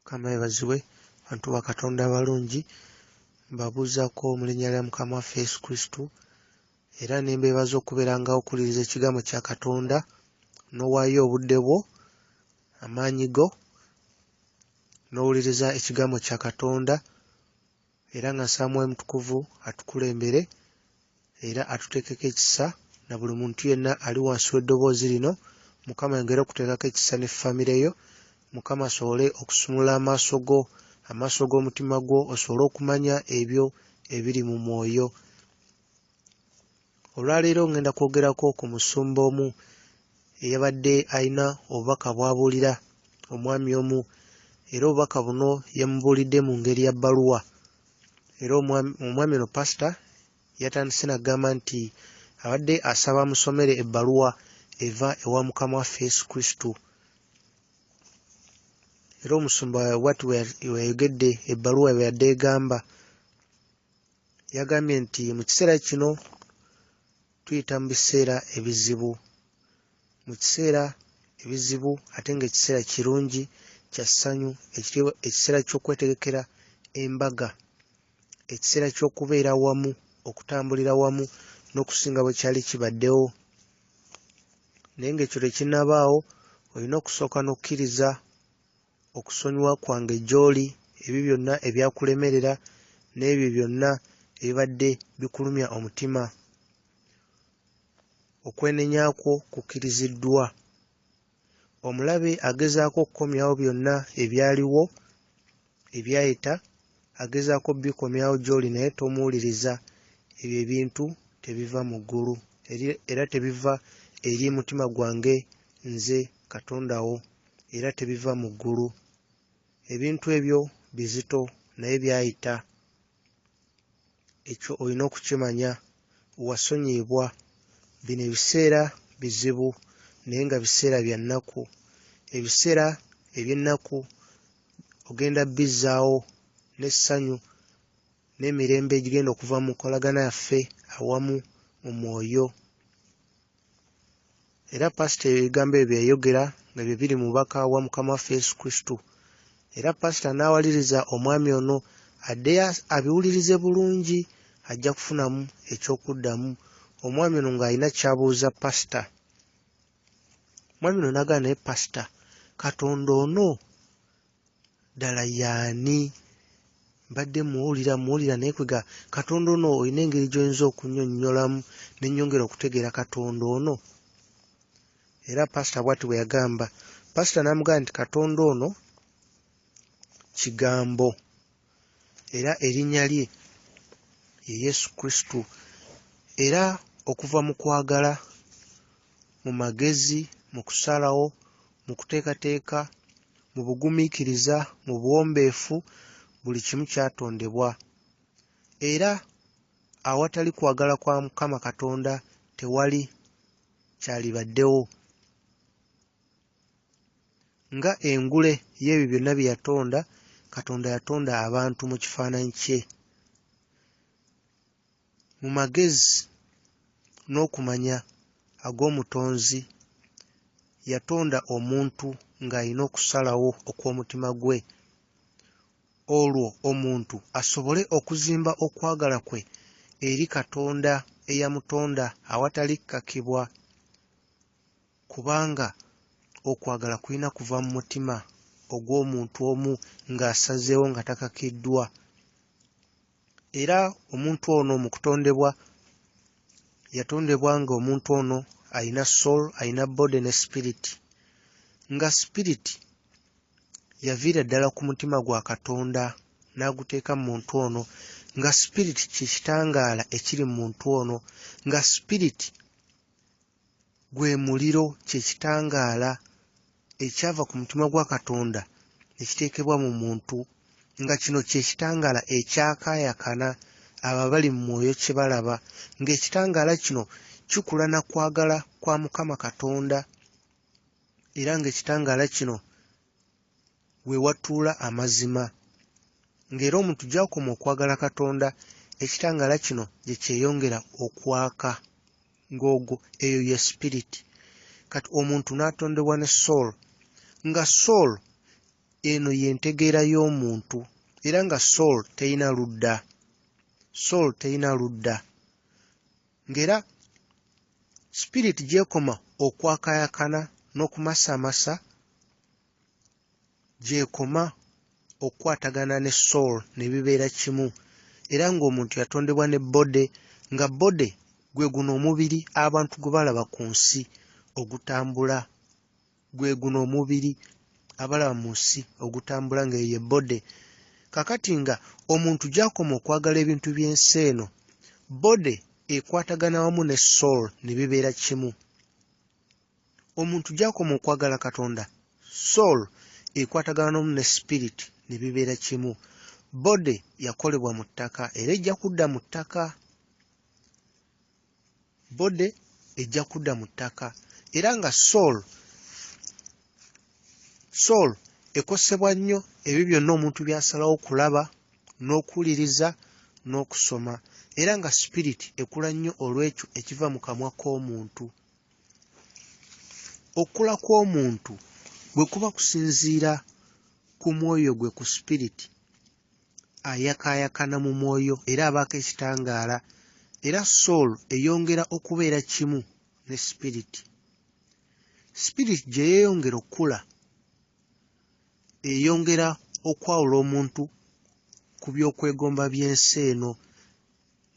Mukama yeebazibwe, bantu ba Katonda abalungi, mbabuuzaako mu linnya lya Mukama waffe Yesu Kristo, era ne mbeebaza okubeera nga okuliriza ekigambo kya Katonda n'owaayo obudde bwo, amaanyi go, n'owuliriza ekigambo kya Katonda, era nga nsaba Mwoyo Mutukuvu atukulembere era atuteekeko ekisa na buli muntu yenna ali wansi w'eddoboozi lino. Mukama yongere okuteekako ekisa ne famire yo. Mukama asobole okusumula amaaso g'omutima gwo, osobole okumanya ebyo ebiri mu mwoyo. Olwaleero ngenda kwogerako ku musumba omu eyabadde alina obubaka bw'abuulira omwami omu, era obubaka buno yamubuulidde mu ngeri ya bbaluwa. Era omwami ono pasita yatandise n'agamba nti abadde asaba amusomere ebbaluwa eva ewa Mukama waffe Yesu Kristo. Era omusumba bw'ati weyayogedde ebbaluwa bwe yadde egamba. Yagambye nti mu kiseera kino tuyita mu biseera ebizibu. Mu kiseera ebizibu ate ng'ekiseera kirungi kya ssanyu, ekiseera ky'okwetegekera embaga, ekiseera ky'okubeera wamu, okutambulira wamu n'okusinga bwe kyali kibaddewo. Naye ng'ekyo tekinnabaawo, olina okusooka n'okkiriza okusonyiwa kwange gy'oli, ebyo byonna ebyakulemerera n'ebyo byonna ebibadde bikulumya omutima. Okwenenya kwo kukkiriziddwa. Omulabe agezaako okukomyawo byonna ebyaliwo ebyayita, agezaako bikomyawo gy'oli, naye tomuwuliriza. Ebyo ebintu tebiva mu ggulu era tebiva eri mutima gwange nze Katonda wo, era tebiva mu ggulu. Ebintu ebyo bizito naye byayita. Ekyo olina okukimanya. Wasonyiyibwa. Bino ebiseera bizibu naye nga biseera bya nnaku. Ebiseera eby'ennaku ogenda bizzaawo n'essanyu n'emirembe egigenda okuva mu nkolagana yaffe awamu mu mwoyo. Era pasita ebigambo ebyo bye yayogera nga bye biri mu bubaka wa Mukama waffe Yesu Kristo. Era pasita n'awaliriza omwami ono addeyo abiwulirize bulungi, ajja kufunamu eky'okuddamu. Omwami ono ng'alina ky'abuuza pasita. Omwami ono n'agamba naye pasita, Katonda ono ddala y'ani? Mbadde muwulira naye kwega Katonda ono olina engeri gy'oyinza okunnyonnyolamu ne nnyongera okutegeera Katonda ono? Era pasita bw'ati bwe yagamba. Pasita n'amugamba nti Katonda ono kigambo, era erinnya lye ye Yesu Kristo. Era okuva mu kwagala, mu magezi, mu kusalawo, mu kuteekateeka, mu bugumiikiriza, mu buwombeefu, buli kimu kyatondebwa. Era awatali kwagala kwa Mukama Katonda tewali kyalibaddewo. Nga engule y'ebyo byonna bye yatonda, Katonda yatonda abantu mu kifaananyi kye. Mu magezi n'okumanya ag'omutonzi yatonda omuntu ng'alina okusalawo okw'omutima gwe, olwo omuntu asobole okuzimba okwagala kwe eri Katonda eyamutonda awatali kkakibwa, kubanga okwagala kulina kuva mu mutima ogw'omuntu omu ng'asazeewo nga takakiddwa. Era omuntu ono mu kutondebwa yatondebwa ng'omuntu ono alina soul, alina body ne spirit. Nga spirit yaviira ddala ku mutima gwa Katonda n'aguteeka mu muntu ono, nga spirit kye kitangaala ekiri mu muntu ono, nga spirit gwe muliro kye kitangaala ekyava ku mutima gwa Katonda ne kiteekebwa mu muntu, nga kino kye kitangaala ekyakaayakana abo abali mu mwoyo kye balaba, ng'ekitangaala kino kikula na kwagala kwa Mukama Katonda, era ng'ekitangaala kino we watuula amazima. Ng'era omuntu gy'akoma okwagala Katonda, ekitangaala kino gye kyeyongera okwaka, ng'ogwo eyo ye spirit. Kati omuntu n'atondebwa ne soul, nga soul eno y'entegeera y'omuntu, era nga soul terina ludda. Soul terina ludda. Ng'era spirit gyekoma okwakayakana n'okumasamasa, gyekoma okukwatagana ne soul ne bibeera kimu. Era ng'omuntu yatondebwa ne bode, nga bode gwe guno omubiri abantu gwe balaba ku nsi ogutambula, gwe guno omubiri abalaba mu nsi ogutambula ng'eyo ye bode. Kakati nga omuntu gy'akoma okwagala ebintu by'ensi eno, bode ekwatagana wamu ne soul ne bibeera kimu. Omuntu gy'akoma okwagala Katonda, soul ekwatagana wamu ne spirit ne bibeera kimu. Bode yakolebwa mu ttaka era ejja kudda mu ttaka. Bode ejja kudda mu ttaka. Era nga soul ekosebwa nnyo ebyo byonna omuntu by'asalawo okulaba n'okuwuliriza n'okusoma. Era nga spirit ekula nnyo olw'ekyo ekiva mu kamwa k'omuntu. Okula kw'omuntu bwe kuba kusinziira ku mwoyo gwe, ku spirit ayakaayakana mu mwoyo era abaako ekitangaala. Era soul eyongera okubeera kimu ne spirit. Spirit gye yeeyongera okukula eyongera okwawula omuntu ku by'okwegomba by'ensi eno,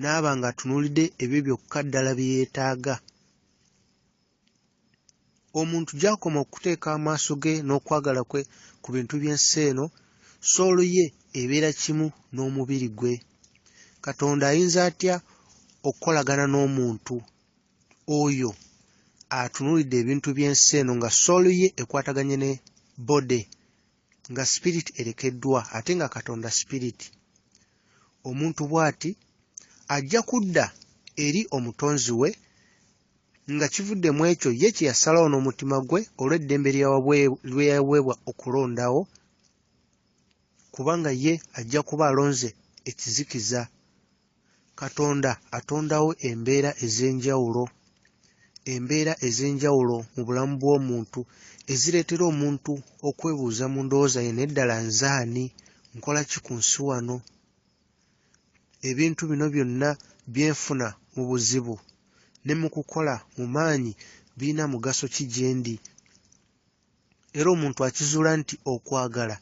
n'aba nga atunuulidde ebyo byokka ddala bye yeetaaga. Omuntu gy'akoma okuteeka amaaso ge n'okwagala kwe ku bintu by'ensi eno, soul ye ebeera kimu n'omubiri gwe. Katonda ayinza atya okukolagana n'omuntu oyo atunuulidde ebintu by'ensi eno nga soul ye ekwataganye ne bode, nga spirit erekeddwa, ate nga Katonda spirit? Omuntu bw'ati ajja kudda eri omutonzi we nga kivudde mu ekyo ye kye yasalawo n'omutima gwe olw'eddembe lye yaweebwa okulondawo, kubanga ye ajja kuba alonze ekizikiza. Katonda atondawo embeera ez'enjawulo mu bulamu bw'omuntu ezireetera omuntu okwebuuza mu ndowooza ye, n'eddala nzaani, nkola ki ku nsi wano? Ebintu bino byonna byenfuna mu buzibu ne mu kukola mu maanyi birina mugaso ki gye ndi? Era omuntu akizuula nti okwagala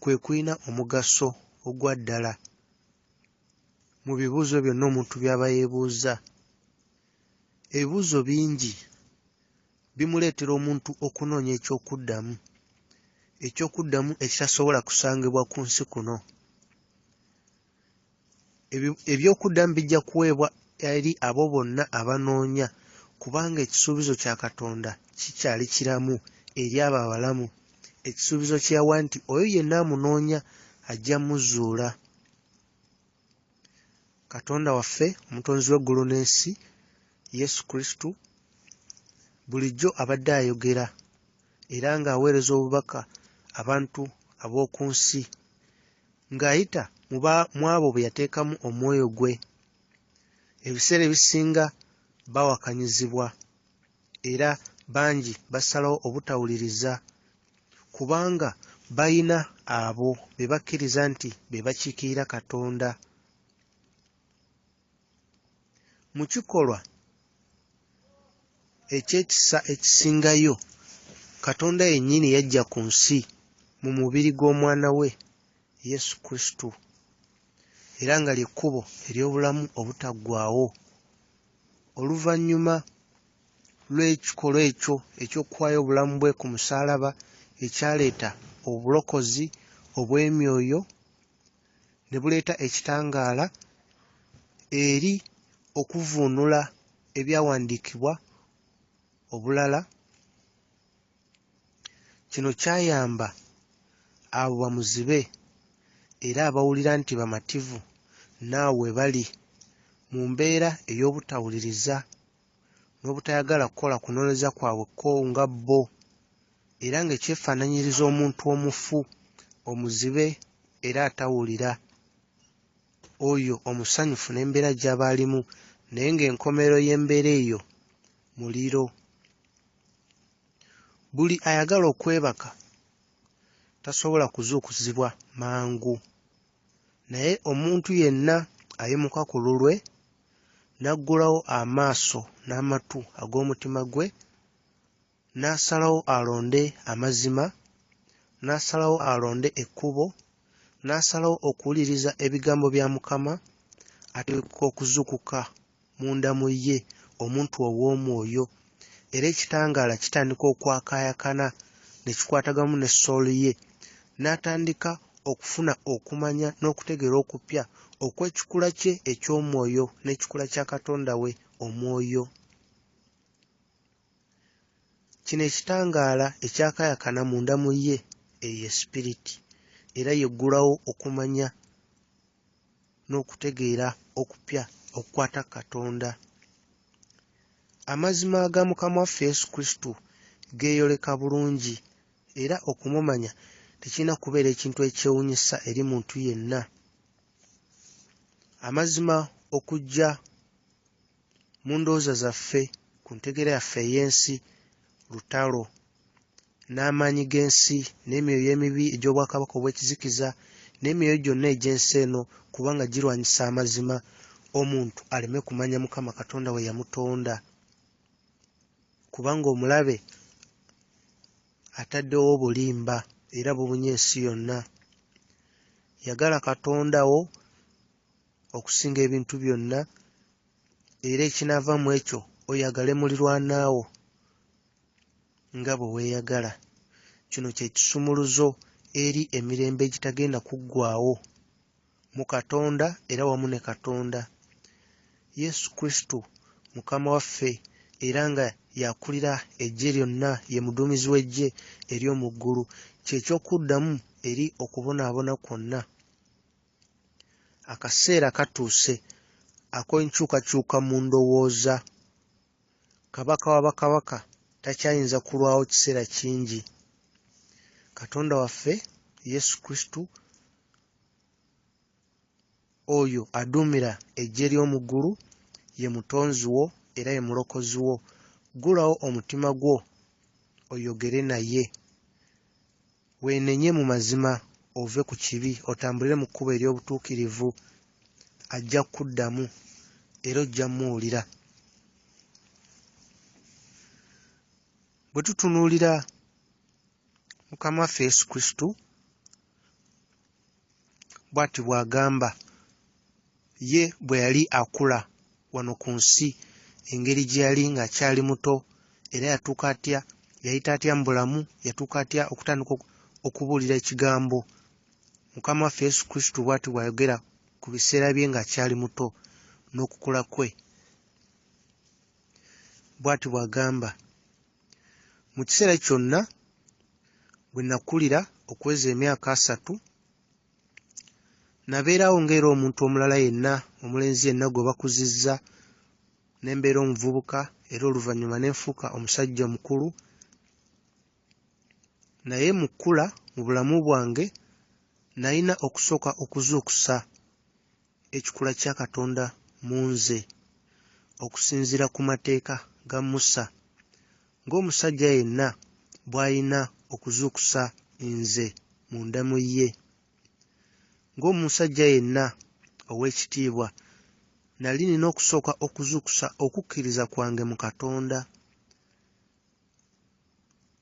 kwe kulina omugaso ogwa ddala. Mu bibuuzo byonna omuntu by'aba yeebuuza, ebibuuzo bingi bimuleetera omuntu okunoonya ekyokuddamu ekitasobola kusangibwa ku nsi kuno. Ebyokuddamu bijja kuweebwa eri abo bonna abanoonya, kubanga ekisuubizo kya Katonda kikyali kiramu eri abo abalamu. Ekisuubizo kye yawa nti oyo yenna amunoonya ajja mmuzuula. Katonda waffe omutonzi w'eggulu n'ensi, Yesu Kristo, bulijjo abadde ayogera era ng'aweereza obubaka abantu ab'oku nsi, ng'ayita mu abo bwe yateekamu omwoyo gwe. Ebiseera ebisinga bawakanyizibwa era bangi basalawo obutawuliriza, kubanga bayina abo be bakkiriza nti be bakiikirira Katonda. Mu kikolwa ekyekisa ekisingayo, Katonda yennyini yajja ku nsi mu mubiri gw'omwana we Yesu Kristo, era nga ly'ekkubo ery'obulamu obutaggwaawo. Oluvannyuma lw'ekikolwa ekyo eky'okuwaayo obulamu bwe ku musaalaba ekyaleeta obulokozi obw'emyoyo ne buleeta ekitangaala eri okuvuunula ebyawandiikibwa obulala, kino kyayamba abo bamuzibe era abawulira nti bamativu naawe bali mu mbeera ey'obutawuliriza n'obutayagala kukola kunoonyereza kwabwe ko nga bo, era ng'ekyefaananyiriza omuntu omufu, omuzibe era atawulira, oyo omusanyufu n'embeera gy'aba alimu, naye ng'enkomerero y'embeera eyo muliro. Buli ayagala okwebaka tasobola kuzuukuzibwa mangu. Naye omuntu yenna ayimuka ku lulwe n'aggulawo amaaso n'amatu ag'omutima gwe, n'asalawo alonde amazima, n'asalawo alonde ekkubo, n'asalawo okuwuliriza ebigambo bya Mukama, ateekwa okuzuukuka munda mu ye omuntu ow'omwoyo, era ekitangaala kitandika okwakaayakana ne kikwatagamu ne sooli ye, n'atandika okufuna okumanya n'okutegeera okupya okw'ekikula kye eky'omwoyo n'ekikula kya Katonda we omwoyo. Kino ekitangaala ekyakaayakana munda mu ye eyo espiriti, era yeggulawo okumanya n'okutegeera okupya okukwata Katonda. Amazima aga Mukama waffe Yesu Kristo geeyoleka bulungi, era okumumanya tekirina kubeera ekintu ekyewuunyisa eri muntu yenna. Amazima okujja mu ndowooza zaffe, ku ntegeera yaffe ey'ensi, lutalo, n'amaanyi g'ensi, n'emyoyo emibi egy'obwakabaka obw'ekizikiza, n'emyoyo gyonna egy'ensi eno, kubanga girwanyisa amazima, omuntu aleme kumanya Mukama Katonda we yamutonda. Kubanga omulabe ataddewo obulimba era bubunye ensi yonna. Yagala Katonda wo okusinga ebintu byonna, era ekinaava mu ekyo oyagale muliraanwa nga bwe weeyagala. Kino kye kisumuluzo eri emirembe egitagenda kuggwaawo mu Katonda era wamu ne Katonda. Yesu Kristo Mukama waffe, era nga yakulira eggye lyonna, ye muduumizi w'eggye ery'omu ggulu, kyekyokuddamu eri okubonaabona kwonna. Akaseera katuuse ak'enkyukakyuka mu ndowooza. Kabaka wa bakabaka takyayinza kulwawo kiseera kingi. Katonda waffe Yesu Kristo oyo aduumira eggye ly'omu ggulu, ye mutonzi wo era ye mulokozi wo. Ggulawo omutima gwo oyogere naye, weenenye mu mazima, ove ku kibi, otambulire mu kkubo ery'obutuukirivu. Ajja kuddamu era ojja muwulira. Bwe tutunuulira Mukama waffe Yesu Kristo, bw'ati bw'agamba ye bwe yali akula wano ku nsi, engeri gye yali ng'akyali muto, era yatuuka atya, yayita atya mu bulamu, yatuuka atya okutandika okubuulira ekigambo. Mukama waffe Yesu Kristo bw'ati bw'ayogera ku biseera bye ng'akyali muto n'okukula kwe. Bw'ati bw'agamba, mu kiseera kyonna bwe nakulira okuweza emyaka 3, nabeerawo ng'era omuntu omulala yenna, omulenzi yenna gwe bakuzizza, ne mbeera omuvubuka, era oluvannyuma ne nfuuka omusajja omukulu. Naye mu kkula mu bulamu bwange nalina okusooka okuzuukusa ekikula kya Katonda mu nze, okusinziira ku mateeka ga Musa, ng'omusajja yenna bw'alina okuzuukusa nze munda mu ye. Ng'omusajja yenna ow'ekitiibwa nali nina okusooka okuzuukusa okukkiriza kwange mu Katonda,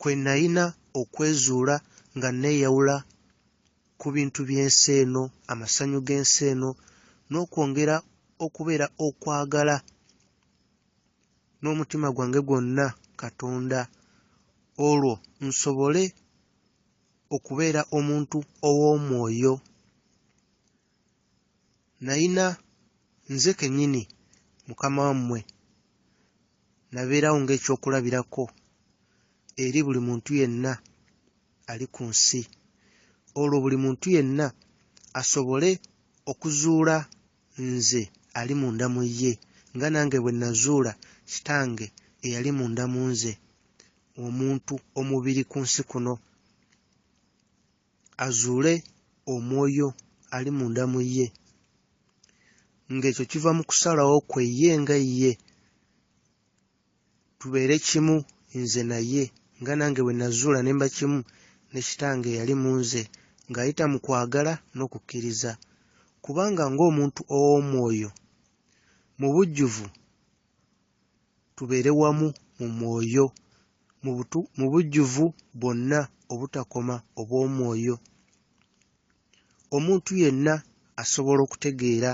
kwe nalina okwezuula nga neeyawula ku bintu by'ensi eno, amasanyu g'ensi eno, n'okwongera okubeera okwagala n'omutima gwange gwonna Katonda, olwo nsobole okubeera omuntu ow'omwoyo. Nalina nze kennyini Mukama wammwe nabeerawo ng'ekyokulabirako eri buli muntu yenna ali ku nsi. Olwo buli muntu yenna asobole okuzuula nze ali munda mu ye, nga nange bwe nazuula Kitange eyali munda mu nze, omuntu omubiri ku nsi kuno, azuule omwoyo ali munda mu ye. Ng'ekyo kiva mu kusalawo kwe ye nga ye, tubeere kimu nze naye, nga nange bwe nazuula ne mba kimu ne kitange yali mu nze ng'ayita mu kwagala n'okukkiriza. Kubanga ng'omuntu ow'omwoyo mu bujjuvu tubeere wamu mu mwoyo, mu bujjuvu bwonna obutakoma obw'omwoyo. Omuntu yenna asobola okutegeera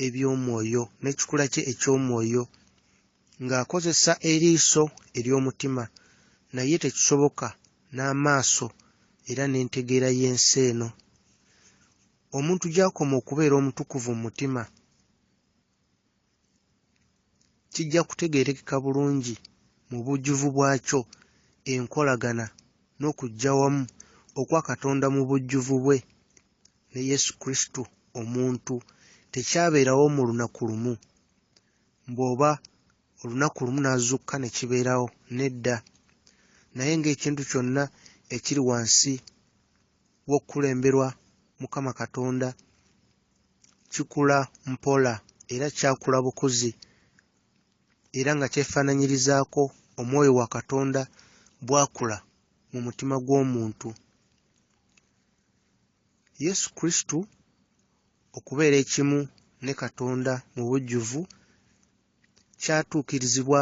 eby'omwoyo n'ekikula kye eky'omwoyo ng'akozesa eriiso ery'omutima, naye tekisoboka n'amaaso era n'entegeera y'ensi eno. Omuntu gy'akoma okubeera omutukuvu mu mutima kijja kutegeerekeka bulungi mu bujjuvu bwakyo, enkolagana n'okujja wamu okwa Katonda mu bujjuvu bwe ne Yesu Kristo omuntu tekyabeerawo mu lunaku lumu, mbw'oba olunaku lumu n'azuuka ne kibeerawo, nedda. Naye ng'ekintu kyonna ekiri wansi w'okulemberwa Mukama Katonda kikula mpola era kyakula bukuzi, era nga kyefaananyirizaako omwoyo wa Katonda bwakula mu mutima gw'omuntu. Yesu Kristo okubeera ekimu ne Katonda mu bujjuvu kyatuukirizibwa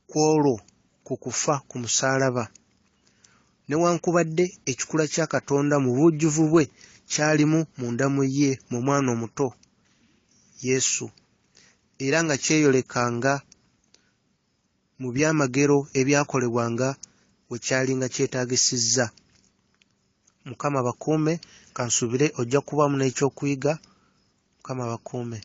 ku olwo ku kufa ku musaalaba. Newankubadde ekikula kya Katonda mu bujjuvu bwe kyalimu munda mu ye mu mwana omuto Yesu, era nga kyeyolekanga mu byamagero ebyakolebwanga we kyali nga kyetaagisizza. Mukama bakuume, kansuubire ojja kubaamu n'ekyokuyiga. Mukama bakuume.